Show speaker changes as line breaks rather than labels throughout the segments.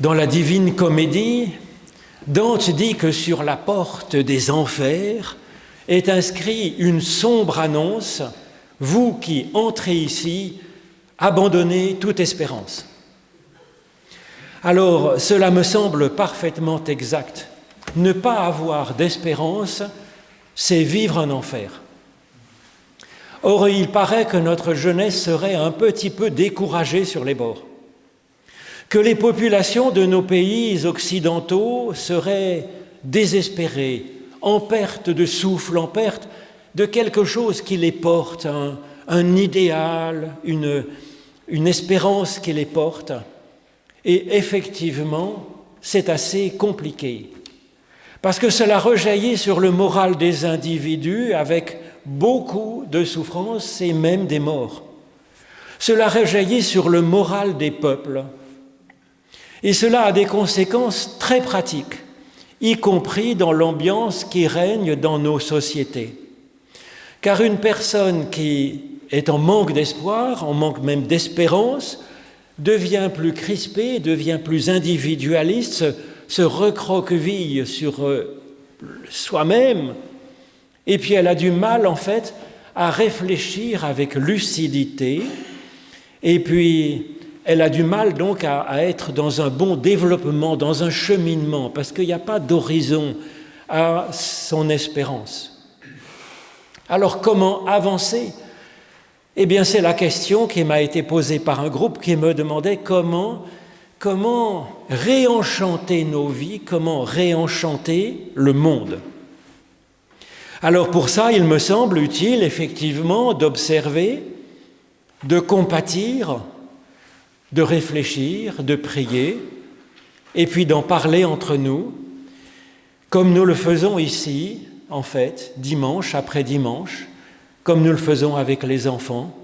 Dans la Divine Comédie, Dante dit que sur la porte des enfers est inscrite une sombre annonce « Vous qui entrez ici, abandonnez toute espérance ». Alors, cela me semble parfaitement exact. Ne pas avoir d'espérance, c'est vivre un enfer. Or, il paraît que notre jeunesse serait un petit peu découragée sur les bords, que les populations de nos pays occidentaux seraient désespérées, en perte de souffle, en perte de quelque chose qui les porte, un idéal, une espérance qui les porte. Et effectivement, c'est assez compliqué, parce que cela rejaillit sur le moral des individus avec beaucoup de souffrances et même des morts. Cela rejaillit sur le moral des peuples. Et cela a des conséquences très pratiques, y compris dans l'ambiance qui règne dans nos sociétés. Car une personne qui est en manque d'espoir, en manque même d'espérance, devient plus crispée, devient plus individualiste, se recroqueville sur soi-même, et puis elle a du mal en fait à réfléchir avec lucidité, et puis elle a du mal donc à être dans un bon développement, dans un cheminement, parce qu'il n'y a pas d'horizon à son espérance. Alors comment avancer ? Eh bien, c'est la question qui m'a été posée par un groupe qui me demandait comment réenchanter nos vies, comment réenchanter le monde. Alors pour ça, il me semble utile effectivement d'observer, de compatir, de réfléchir, de prier, et puis d'en parler entre nous, comme nous le faisons ici, en fait, dimanche après dimanche, comme nous le faisons avec les enfants.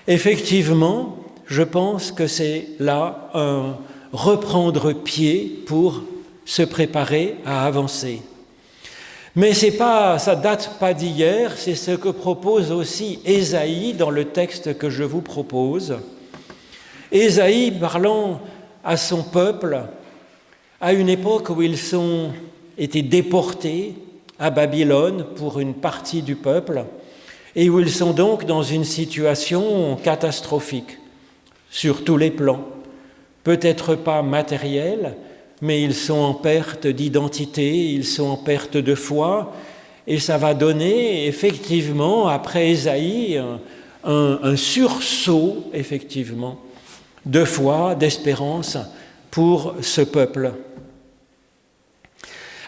Effectivement, je pense que c'est là un reprendre pied pour se préparer à avancer. Mais ça date pas d'hier, c'est ce que propose aussi Ésaïe dans le texte que je vous propose. Ésaïe parlant à son peuple à une époque où ils été déportés à Babylone pour une partie du peuple, et où ils sont donc dans une situation catastrophique sur tous les plans. Peut-être pas matérielle, mais ils sont en perte d'identité, ils sont en perte de foi, et ça va donner effectivement, après Ésaïe, un sursaut, effectivement, de foi, d'espérance pour ce peuple.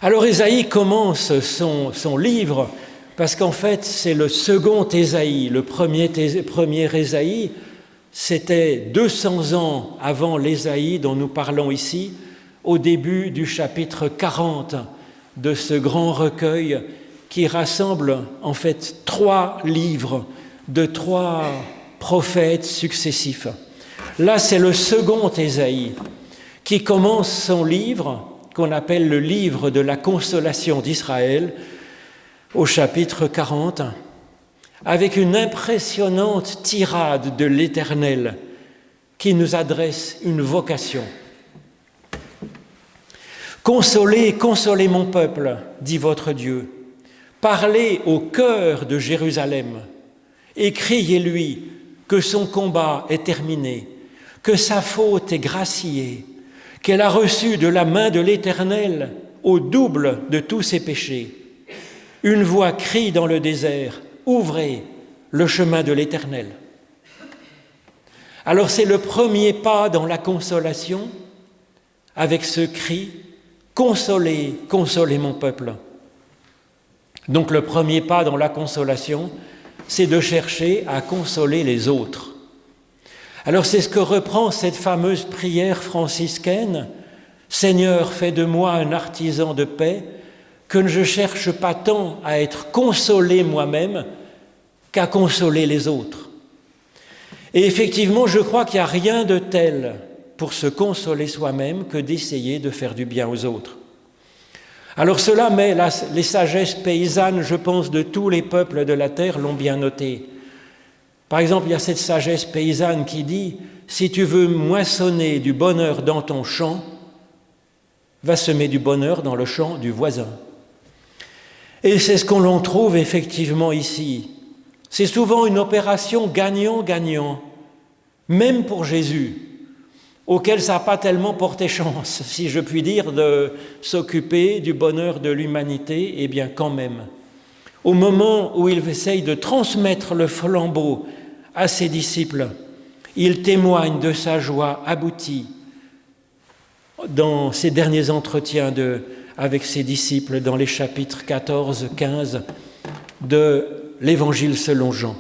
Alors Ésaïe commence son livre, parce qu'en fait, c'est le second Ésaïe. Le premier Ésaïe, c'était 200 ans avant l'Ésaïe dont nous parlons ici, au début du chapitre 40 de ce grand recueil qui rassemble en fait 3 livres de 3 prophètes successifs. Là, c'est le second Ésaïe qui commence son livre, qu'on appelle le livre de la consolation d'Israël, au chapitre 40, avec une impressionnante tirade de l'Éternel qui nous adresse une vocation. « Consolez, consolez mon peuple, dit votre Dieu. Parlez au cœur de Jérusalem et criez-lui que son combat est terminé, que sa faute est graciée, qu'elle a reçu de la main de l'Éternel au double de tous ses péchés. Une voix crie dans le désert, ouvrez le chemin de l'Éternel. » Alors c'est le premier pas dans la consolation, avec ce cri, consolez, consolez mon peuple. Donc le premier pas dans la consolation, c'est de chercher à consoler les autres. Alors c'est ce que reprend cette fameuse prière franciscaine, « Seigneur, fais de moi un artisan de paix », que je ne cherche pas tant à être consolé moi-même qu'à consoler les autres. Et effectivement, je crois qu'il n'y a rien de tel pour se consoler soi-même que d'essayer de faire du bien aux autres. Alors cela, mais les sagesses paysannes, je pense, de tous les peuples de la terre l'ont bien noté. Par exemple, il y a cette sagesse paysanne qui dit « Si tu veux moissonner du bonheur dans ton champ, va semer du bonheur dans le champ du voisin. Et c'est ce qu'on l'on trouve effectivement ici. C'est souvent une opération gagnant-gagnant, même pour Jésus, auquel ça n'a pas tellement porté chance, si je puis dire, de s'occuper du bonheur de l'humanité, eh bien quand même. Au moment où il essaye de transmettre le flambeau à ses disciples, il témoigne de sa joie aboutie dans ses derniers entretiens avec ses disciples dans les chapitres 14, 15 de l'Évangile selon Jean.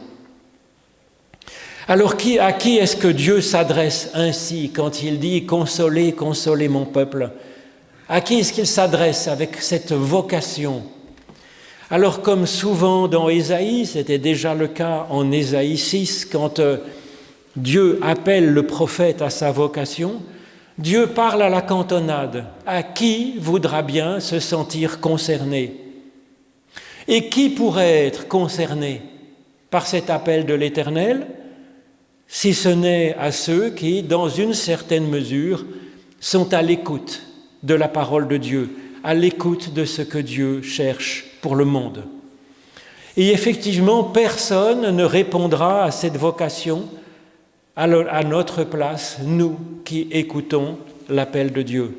Alors à qui est-ce que Dieu s'adresse ainsi quand il dit « Consolez, consolez mon peuple » À qui est-ce qu'il s'adresse avec cette vocation ? Alors comme souvent dans Ésaïe, c'était déjà le cas en Ésaïe 6, quand Dieu appelle le prophète à sa vocation, Dieu parle à la cantonade. À qui voudra bien se sentir concerné ? Et qui pourrait être concerné par cet appel de l'Éternel, si ce n'est à ceux qui, dans une certaine mesure, sont à l'écoute de la parole de Dieu, à l'écoute de ce que Dieu cherche pour le monde. Et effectivement, personne ne répondra à cette vocation à notre place, nous qui écoutons l'appel de Dieu.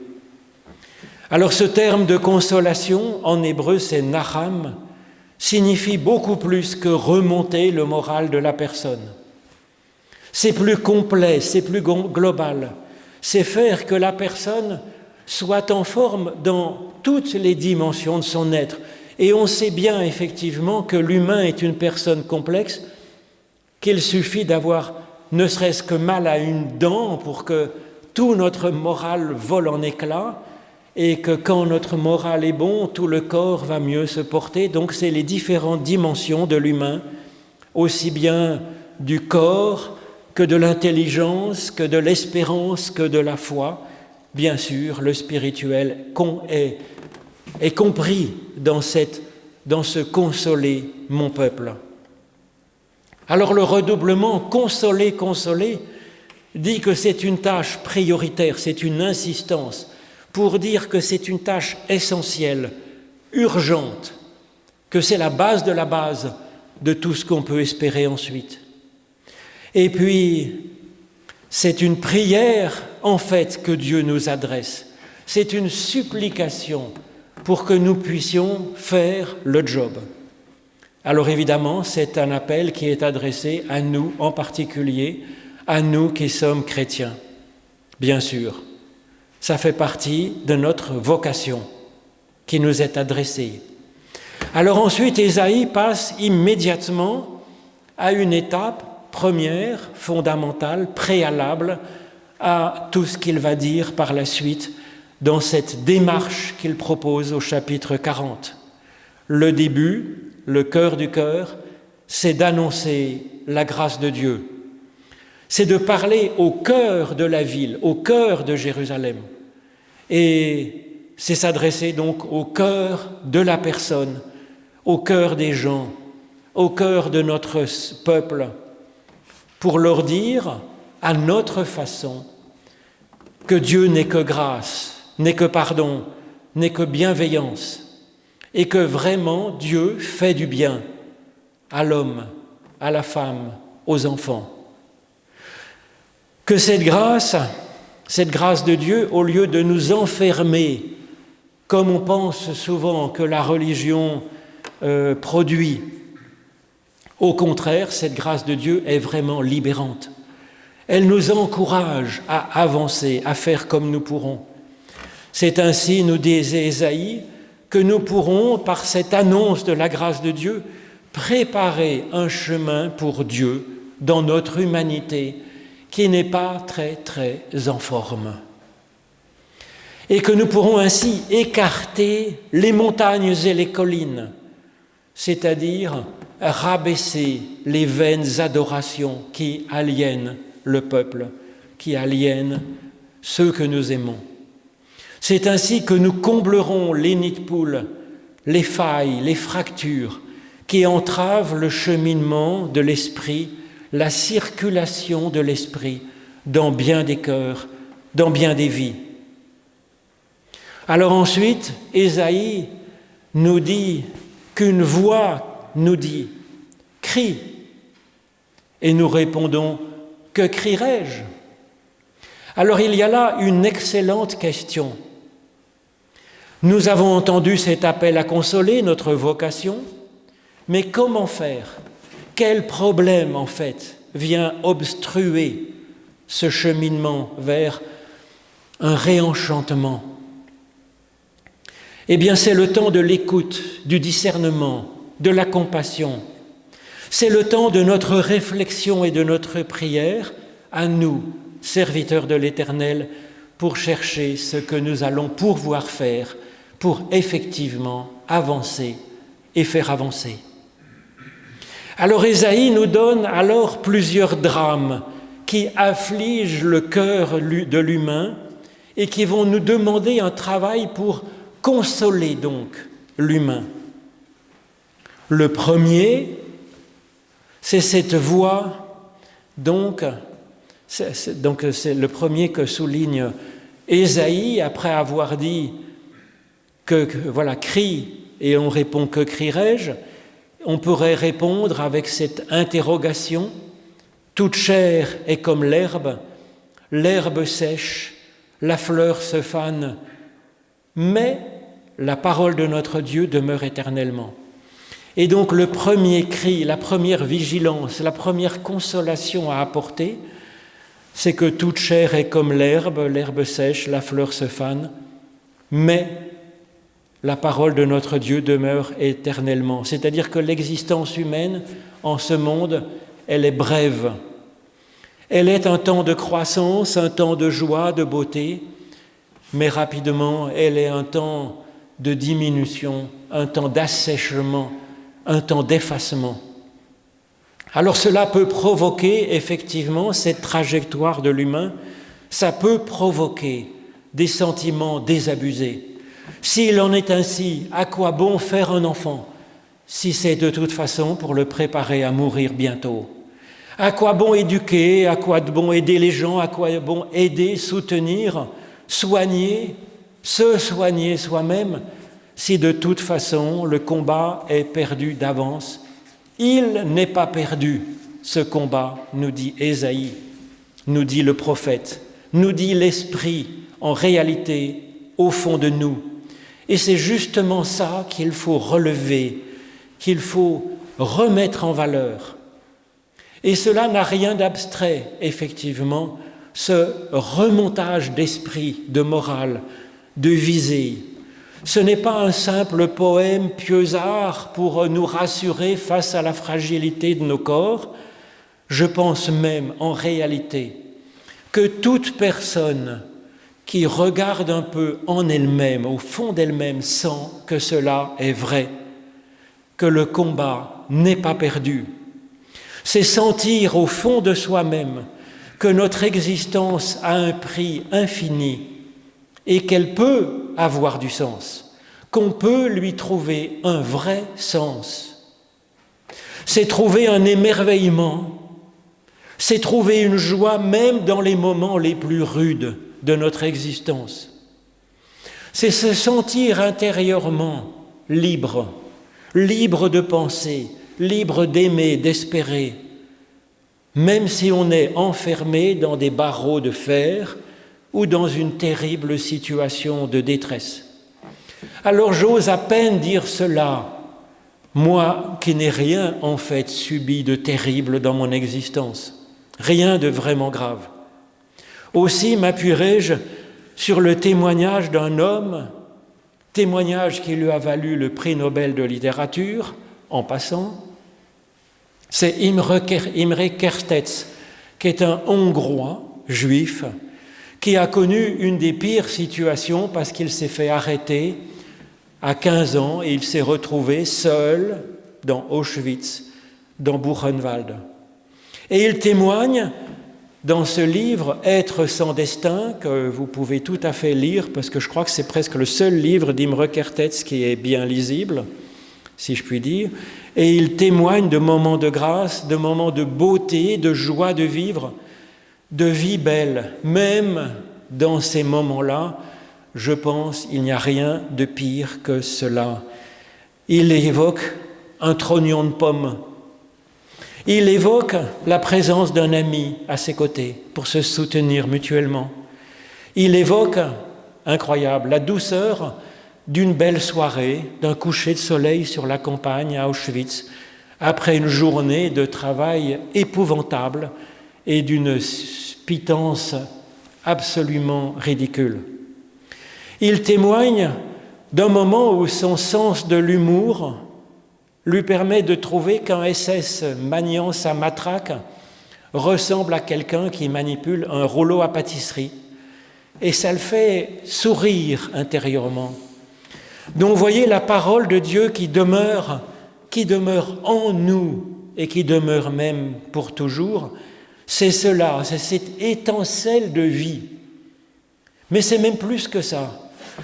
Alors ce terme de consolation, en hébreu c'est nacham, signifie beaucoup plus que remonter le moral de la personne. C'est plus complet, c'est plus global. C'est faire que la personne soit en forme dans toutes les dimensions de son être. Et on sait bien effectivement que l'humain est une personne complexe, qu'il suffit d'avoir ne serait-ce que mal à une dent pour que tout notre moral vole en éclats et que quand notre moral est bon, tout le corps va mieux se porter. Donc c'est les différentes dimensions de l'humain, aussi bien du corps que de l'intelligence, que de l'espérance, que de la foi. Bien sûr, le spirituel est compris dans ce « consoler mon peuple ». Alors le redoublement « consoler, consoler » dit que c'est une tâche prioritaire, c'est une insistance pour dire que c'est une tâche essentielle, urgente, que c'est la base de la base de tout ce qu'on peut espérer ensuite. Et puis, c'est une prière en fait que Dieu nous adresse, c'est une supplication pour que nous puissions faire le job. Alors évidemment, c'est un appel qui est adressé à nous en particulier, à nous qui sommes chrétiens. Bien sûr, ça fait partie de notre vocation qui nous est adressée. Alors ensuite, Ésaïe passe immédiatement à une étape première, fondamentale, préalable à tout ce qu'il va dire par la suite dans cette démarche qu'il propose au chapitre 40. Le début, le cœur du cœur, c'est d'annoncer la grâce de Dieu. C'est de parler au cœur de la ville, au cœur de Jérusalem. Et c'est s'adresser donc au cœur de la personne, au cœur des gens, au cœur de notre peuple, pour leur dire, à notre façon, que Dieu n'est que grâce, n'est que pardon, n'est que bienveillance, et que vraiment Dieu fait du bien à l'homme, à la femme, aux enfants. Que cette grâce de Dieu, au lieu de nous enfermer, comme on pense souvent que la religion produit, au contraire, cette grâce de Dieu est vraiment libérante. Elle nous encourage à avancer, à faire comme nous pourrons. C'est ainsi, nous dit Ésaïe, que nous pourrons, par cette annonce de la grâce de Dieu, préparer un chemin pour Dieu dans notre humanité qui n'est pas très, très en forme. Et que nous pourrons ainsi écarter les montagnes et les collines, c'est-à-dire rabaisser les vaines adorations qui aliènent le peuple, qui aliènent ceux que nous aimons. C'est ainsi que nous comblerons les nids de poules, les failles, les fractures qui entravent le cheminement de l'esprit, la circulation de l'esprit dans bien des cœurs, dans bien des vies. Alors ensuite, Ésaïe nous dit qu'une voix nous dit « Crie ». Et nous répondons « Que crierai-je » Alors il y a là une excellente question. Nous avons entendu cet appel à consoler, notre vocation, mais comment faire ? Quel problème, en fait, vient obstruer ce cheminement vers un réenchantement ? Eh bien, c'est le temps de l'écoute, du discernement, de la compassion. C'est le temps de notre réflexion et de notre prière, à nous, serviteurs de l'Éternel, pour chercher ce que nous allons pouvoir faire pour effectivement avancer et faire avancer. Alors Ésaïe nous donne alors plusieurs drames qui affligent le cœur de l'humain et qui vont nous demander un travail pour consoler donc l'humain. Le premier, c'est cette voix, donc c'est le premier que souligne Ésaïe après avoir dit voilà, crie, et on répond que crierai-je. On pourrait répondre avec cette interrogation. Toute chair est comme l'herbe sèche, la fleur se fane, mais la parole de notre Dieu demeure éternellement. Et donc le premier cri, la première vigilance, la première consolation à apporter, c'est que toute chair est comme l'herbe sèche, la fleur se fane, mais la parole de notre Dieu demeure éternellement. C'est-à-dire que l'existence humaine en ce monde, elle est brève. Elle est un temps de croissance, un temps de joie, de beauté, mais rapidement, elle est un temps de diminution, un temps d'assèchement, un temps d'effacement. Alors cela peut provoquer effectivement cette trajectoire de l'humain, ça peut provoquer des sentiments désabusés. S'il en est ainsi, à quoi bon faire un enfant si c'est de toute façon pour le préparer à mourir bientôt ? À quoi bon éduquer ? À quoi bon aider les gens ? À quoi bon aider, soutenir, soigner, se soigner soi-même si de toute façon le combat est perdu d'avance ? Il n'est pas perdu, ce combat, nous dit Ésaïe, nous dit le prophète, nous dit l'Esprit, en réalité, au fond de nous. Et c'est justement ça qu'il faut relever, qu'il faut remettre en valeur. Et cela n'a rien d'abstrait, effectivement, ce remontage d'esprit, de morale, de visée. Ce n'est pas un simple poème pieusard pour nous rassurer face à la fragilité de nos corps. Je pense même, en réalité, que toute personne qui regarde un peu en elle-même, au fond d'elle-même, sent que cela est vrai, que le combat n'est pas perdu. C'est sentir au fond de soi-même que notre existence a un prix infini et qu'elle peut avoir du sens, qu'on peut lui trouver un vrai sens. C'est trouver un émerveillement, c'est trouver une joie même dans les moments les plus rudes de notre existence. C'est se sentir intérieurement libre, libre de penser, libre d'aimer, d'espérer, même si on est enfermé dans des barreaux de fer ou dans une terrible situation de détresse. Alors j'ose à peine dire cela, moi qui n'ai rien en fait subi de terrible dans mon existence, rien de vraiment grave. Aussi m'appuierai-je sur le témoignage d'un homme, témoignage qui lui a valu le prix Nobel de littérature, en passant. C'est Imre Kertész, qui est un Hongrois juif, qui a connu une des pires situations parce qu'il s'est fait arrêter à 15 ans et il s'est retrouvé seul dans Auschwitz, dans Buchenwald. Et il témoigne dans ce livre « Être sans destin » que vous pouvez tout à fait lire parce que je crois que c'est presque le seul livre d'Imre Kertész qui est bien lisible, si je puis dire. Et il témoigne de moments de grâce, de moments de beauté, de joie de vivre, de vie belle, même dans ces moments-là je pense, il n'y a rien de pire que cela. Il évoque un trognon de pomme. Il évoque la présence d'un ami à ses côtés pour se soutenir mutuellement. Il évoque, incroyable, la douceur d'une belle soirée, d'un coucher de soleil sur la campagne à Auschwitz, après une journée de travail épouvantable et d'une pitance absolument ridicule. Il témoigne d'un moment où son sens de l'humour lui permet de trouver qu'un SS maniant sa matraque ressemble à quelqu'un qui manipule un rouleau à pâtisserie. Et ça le fait sourire intérieurement. Donc vous voyez la parole de Dieu qui demeure en nous et qui demeure même pour toujours, c'est cela, c'est cette étincelle de vie. Mais c'est même plus que ça.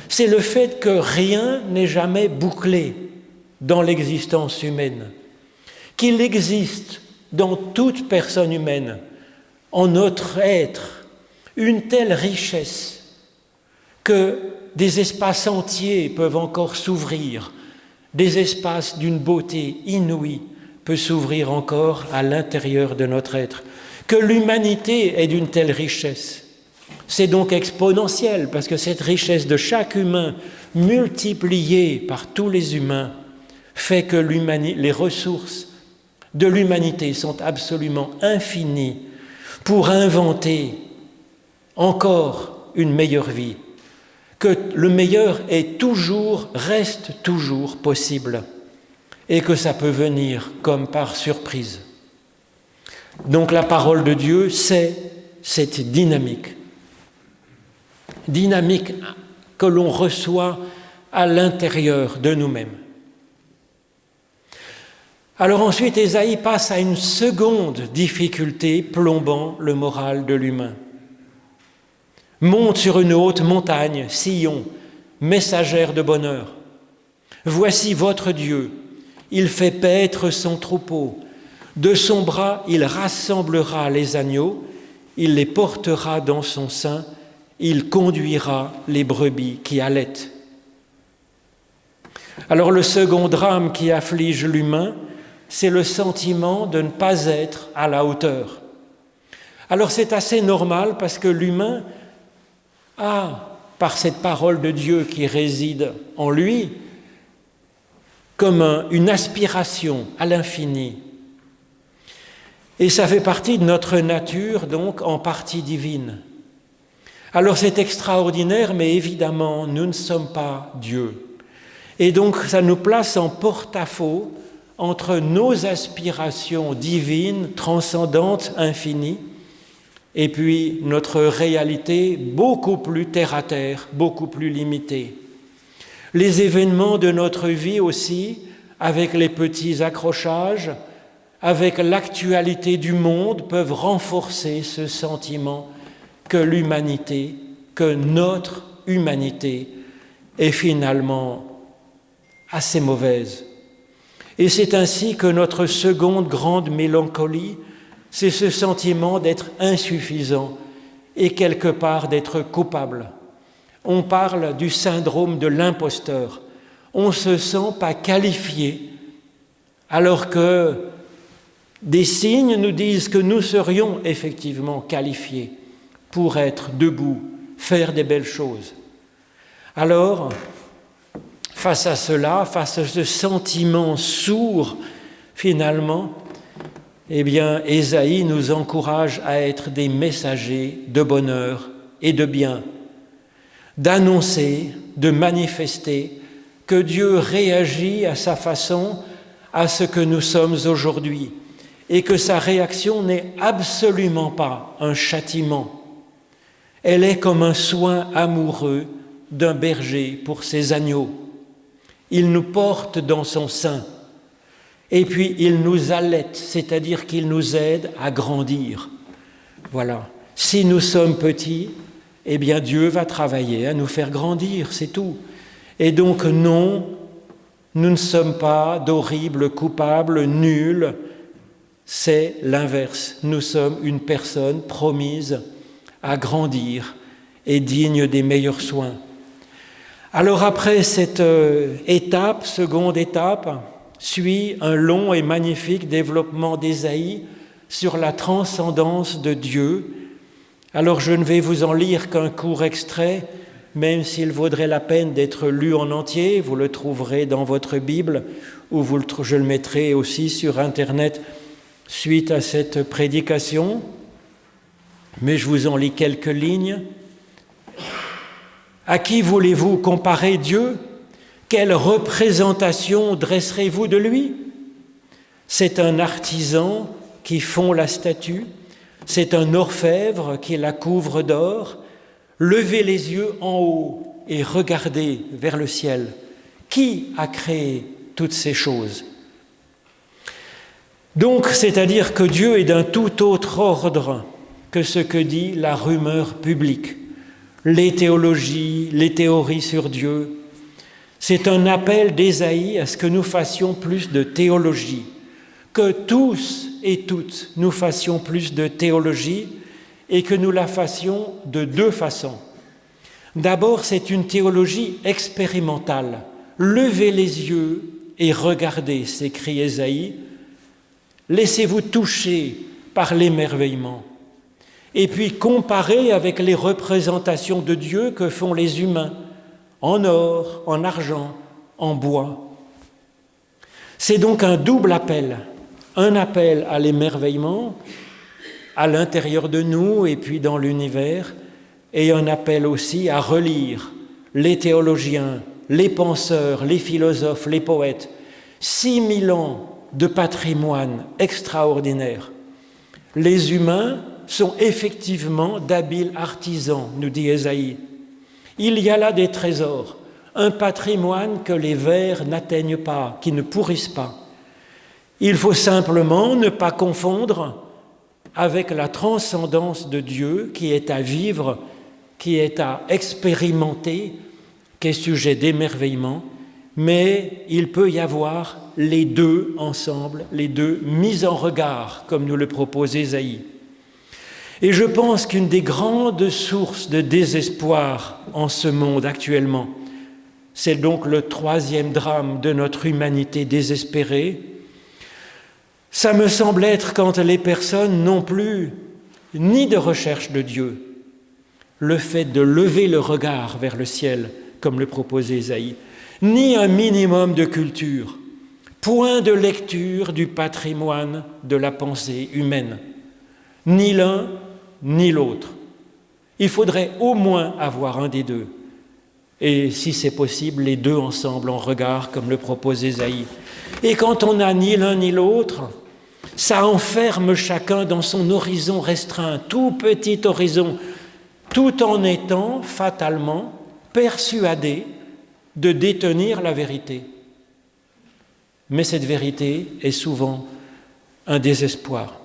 C'est le fait que rien n'est jamais bouclé dans l'existence humaine, qu'il existe dans toute personne humaine, en notre être, une telle richesse que des espaces entiers peuvent encore s'ouvrir, des espaces d'une beauté inouïe peuvent s'ouvrir encore à l'intérieur de notre être, que l'humanité est d'une telle richesse. C'est donc exponentiel, parce que cette richesse de chaque humain, multipliée par tous les humains, fait que les ressources de l'humanité sont absolument infinies pour inventer encore une meilleure vie, que le meilleur reste toujours possible et que ça peut venir comme par surprise. Donc la parole de Dieu, c'est cette dynamique que l'on reçoit à l'intérieur de nous-mêmes. Alors ensuite, Ésaïe passe à une seconde difficulté plombant le moral de l'humain. Monte sur une haute montagne, Sion, messagère de bonheur. Voici votre Dieu, il fait paître son troupeau. De son bras, il rassemblera les agneaux, il les portera dans son sein, il conduira les brebis qui allaitent. Alors le second drame qui afflige l'humain, c'est le sentiment de ne pas être à la hauteur. Alors c'est assez normal parce que l'humain a, par cette parole de Dieu qui réside en lui, comme une aspiration à l'infini. Et ça fait partie de notre nature, donc en partie divine. Alors c'est extraordinaire, mais évidemment, nous ne sommes pas Dieu. Et donc ça nous place en porte-à-faux entre nos aspirations divines, transcendantes, infinies, et puis notre réalité beaucoup plus terre-à-terre, beaucoup plus limitée. Les événements de notre vie aussi, avec les petits accrochages, avec l'actualité du monde, peuvent renforcer ce sentiment que l'humanité, que notre humanité est finalement assez mauvaise. Et c'est ainsi que notre seconde grande mélancolie, c'est ce sentiment d'être insuffisant et quelque part d'être coupable. On parle du syndrome de l'imposteur. On ne se sent pas qualifié, alors que des signes nous disent que nous serions effectivement qualifiés pour être debout, faire des belles choses. Alors, face à cela, face à ce sentiment sourd, finalement, eh bien, Ésaïe nous encourage à être des messagers de bonheur et de bien, d'annoncer, de manifester que Dieu réagit à sa façon à ce que nous sommes aujourd'hui et que sa réaction n'est absolument pas un châtiment. Elle est comme un soin amoureux d'un berger pour ses agneaux. Il nous porte dans son sein et puis il nous allaite, c'est-à-dire qu'il nous aide à grandir. Voilà. Si nous sommes petits, eh bien Dieu va travailler à nous faire grandir, c'est tout. Et donc non, nous ne sommes pas d'horribles coupables, nuls, c'est l'inverse. Nous sommes une personne promise à grandir et digne des meilleurs soins. Alors après cette étape, seconde étape, suit un long et magnifique développement d'Ésaïe sur la transcendance de Dieu. Alors je ne vais vous en lire qu'un court extrait, même s'il vaudrait la peine d'être lu en entier. Vous le trouverez dans votre Bible ou je le mettrai aussi sur Internet suite à cette prédication. Mais je vous en lis quelques lignes. À qui voulez-vous comparer Dieu ? Quelle représentation dresserez-vous de lui ? C'est un artisan qui fond la statue, c'est un orfèvre qui la couvre d'or. Levez les yeux en haut et regardez vers le ciel. Qui a créé toutes ces choses ? Donc, c'est-à-dire que Dieu est d'un tout autre ordre que ce que dit la rumeur publique. Les théologies, les théories sur Dieu. C'est un appel d'Ésaïe à ce que nous fassions plus de théologie, que tous et toutes nous fassions plus de théologie et que nous la fassions de deux façons. D'abord, c'est une théologie expérimentale. Levez les yeux et regardez, s'écrie Ésaïe. Laissez-vous toucher par l'émerveillement. Et puis comparez avec les représentations de Dieu que font les humains, en or, en argent, en bois. C'est donc un double appel, un appel à l'émerveillement, à l'intérieur de nous et puis dans l'univers, et un appel aussi à relire les théologiens, les penseurs, les philosophes, les poètes. 6000 ans de patrimoine extraordinaire. Les humains sont effectivement d'habiles artisans, nous dit Ésaïe. Il y a là des trésors, un patrimoine que les vers n'atteignent pas, qui ne pourrissent pas. Il faut simplement ne pas confondre avec la transcendance de Dieu qui est à vivre, qui est à expérimenter, qui est sujet d'émerveillement, mais il peut y avoir les deux ensemble, les deux mis en regard, comme nous le propose Ésaïe. Et je pense qu'une des grandes sources de désespoir en ce monde actuellement, c'est donc le troisième drame de notre humanité désespérée. Ça me semble être quand les personnes n'ont plus ni de recherche de Dieu, le fait de lever le regard vers le ciel, comme le proposait Ésaïe, ni un minimum de culture, point de lecture du patrimoine de la pensée humaine, ni l'un ni l'autre. Il faudrait au moins avoir un des deux. Et si c'est possible, les deux ensemble en regard, comme le propose Ésaïe. Et quand on n'a ni l'un ni l'autre, ça enferme chacun dans son horizon restreint, tout petit horizon, tout en étant fatalement persuadé de détenir la vérité. Mais cette vérité est souvent un désespoir.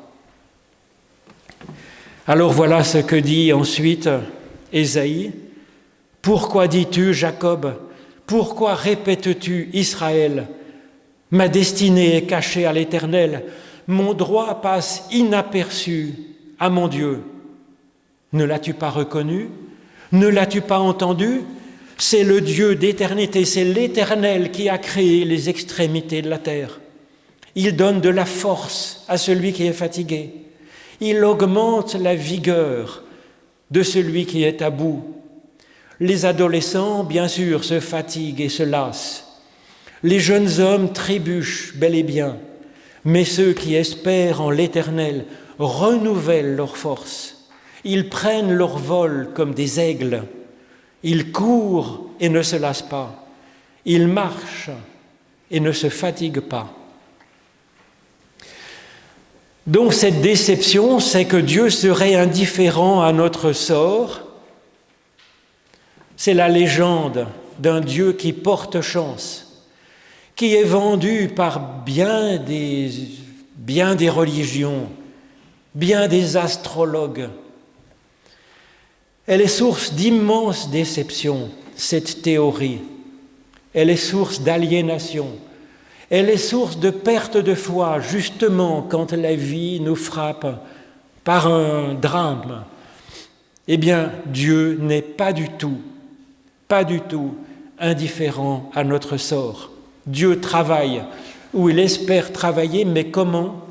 Alors voilà ce que dit ensuite Ésaïe. « Pourquoi dis-tu, Jacob ? Pourquoi répètes-tu, Israël ? Ma destinée est cachée à l'Éternel. Mon droit passe inaperçu à mon Dieu. Ne l'as-tu pas reconnu ? Ne l'as-tu pas entendu ? C'est le Dieu d'éternité, c'est l'Éternel qui a créé les extrémités de la terre. Il donne de la force à celui qui est fatigué. Il augmente la vigueur de celui qui est à bout. Les adolescents, bien sûr, se fatiguent et se lassent. Les jeunes hommes trébuchent bel et bien, mais ceux qui espèrent en l'Éternel renouvellent leur force. Ils prennent leur vol comme des aigles. Ils courent et ne se lassent pas. Ils marchent et ne se fatiguent pas. Donc cette déception, c'est que Dieu serait indifférent à notre sort. C'est la légende d'un Dieu qui porte chance, qui est vendu par bien des religions, bien des astrologues. Elle est source d'immenses déceptions, cette théorie. Elle est source d'aliénation. Elle est source de perte de foi, justement, quand la vie nous frappe par un drame. Eh bien, Dieu n'est pas du tout indifférent à notre sort. Dieu travaille ou il espère travailler, mais comment?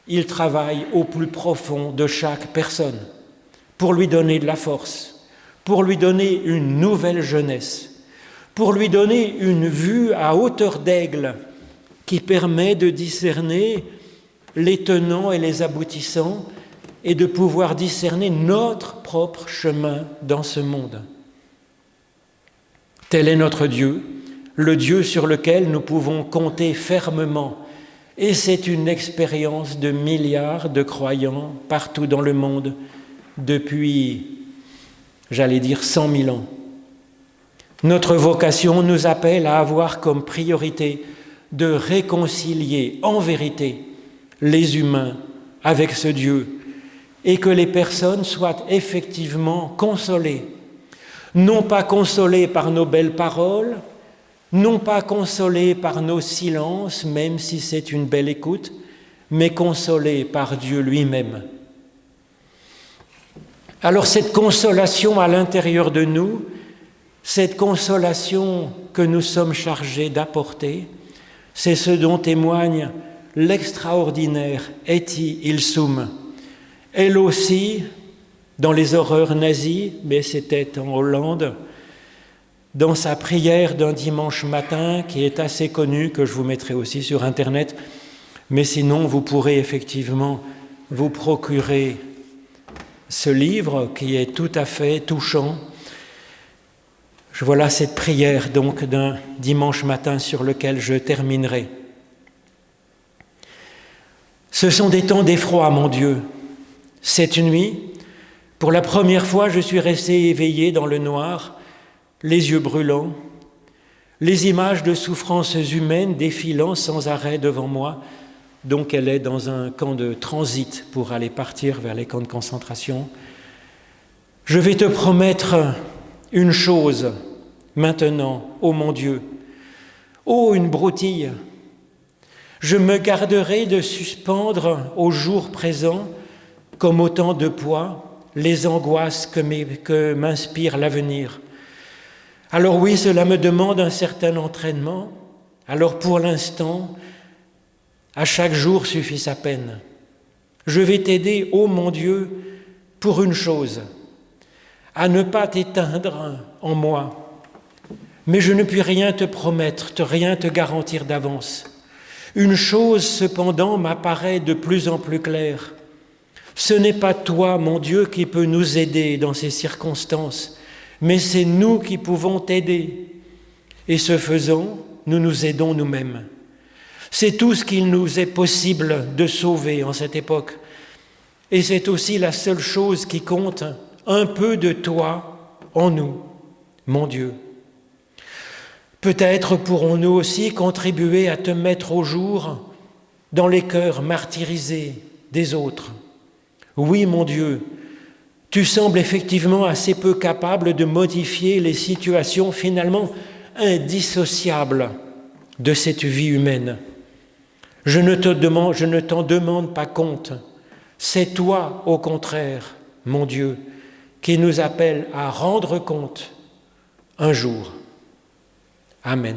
Il travaille au plus profond de chaque personne pour lui donner de la force, pour lui donner une nouvelle jeunesse, pour lui donner une vue à hauteur d'aigle qui permet de discerner les tenants et les aboutissants et de pouvoir discerner notre propre chemin dans ce monde. Tel est notre Dieu, le Dieu sur lequel nous pouvons compter fermement. Et c'est une expérience de milliards de croyants partout dans le monde depuis, 100 000 ans. Notre vocation nous appelle à avoir comme priorité de réconcilier en vérité les humains avec ce Dieu et que les personnes soient effectivement consolées. Non pas consolées par nos belles paroles, non pas consolées par nos silences, même si c'est une belle écoute, mais consolées par Dieu lui-même. Alors cette consolation à l'intérieur de nous, cette consolation que nous sommes chargés d'apporter, c'est ce dont témoigne l'extraordinaire Etty Hillesum. Elle aussi, dans les horreurs nazies, mais c'était en Hollande, dans sa prière d'un dimanche matin, qui est assez connue, que je vous mettrai aussi sur Internet, mais sinon vous pourrez effectivement vous procurer ce livre qui est tout à fait touchant. Voilà cette prière donc d'un dimanche matin sur lequel je terminerai. Ce sont des temps d'effroi, mon Dieu. Cette nuit, pour la première fois, je suis resté éveillé dans le noir, les yeux brûlants, les images de souffrances humaines défilant sans arrêt devant moi. Donc elle est dans un camp de transit pour aller partir vers les camps de concentration. Je vais te promettre une chose maintenant, ô mon Dieu, ô une broutille, je me garderai de suspendre au jour présent, comme autant de poids, les angoisses que m'inspire l'avenir. Alors oui, cela me demande un certain entraînement, alors pour l'instant, à chaque jour suffit sa peine. Je vais t'aider, ô mon Dieu, pour une chose, à ne pas t'éteindre en moi. Mais je ne puis rien te promettre, rien te garantir d'avance. Une chose, cependant, m'apparaît de plus en plus claire. Ce n'est pas toi, mon Dieu, qui peux nous aider dans ces circonstances, mais c'est nous qui pouvons t'aider. Et ce faisant, nous nous aidons nous-mêmes. C'est tout ce qu'il nous est possible de sauver en cette époque. Et c'est aussi la seule chose qui compte, un peu de toi en nous, mon Dieu. Peut-être pourrons-nous aussi contribuer à te mettre au jour dans les cœurs martyrisés des autres. Oui, mon Dieu, tu sembles effectivement assez peu capable de modifier les situations finalement indissociables de cette vie humaine. Je ne t'en demande pas compte. C'est toi, au contraire, mon Dieu, qui nous appelle à rendre compte un jour. Amen.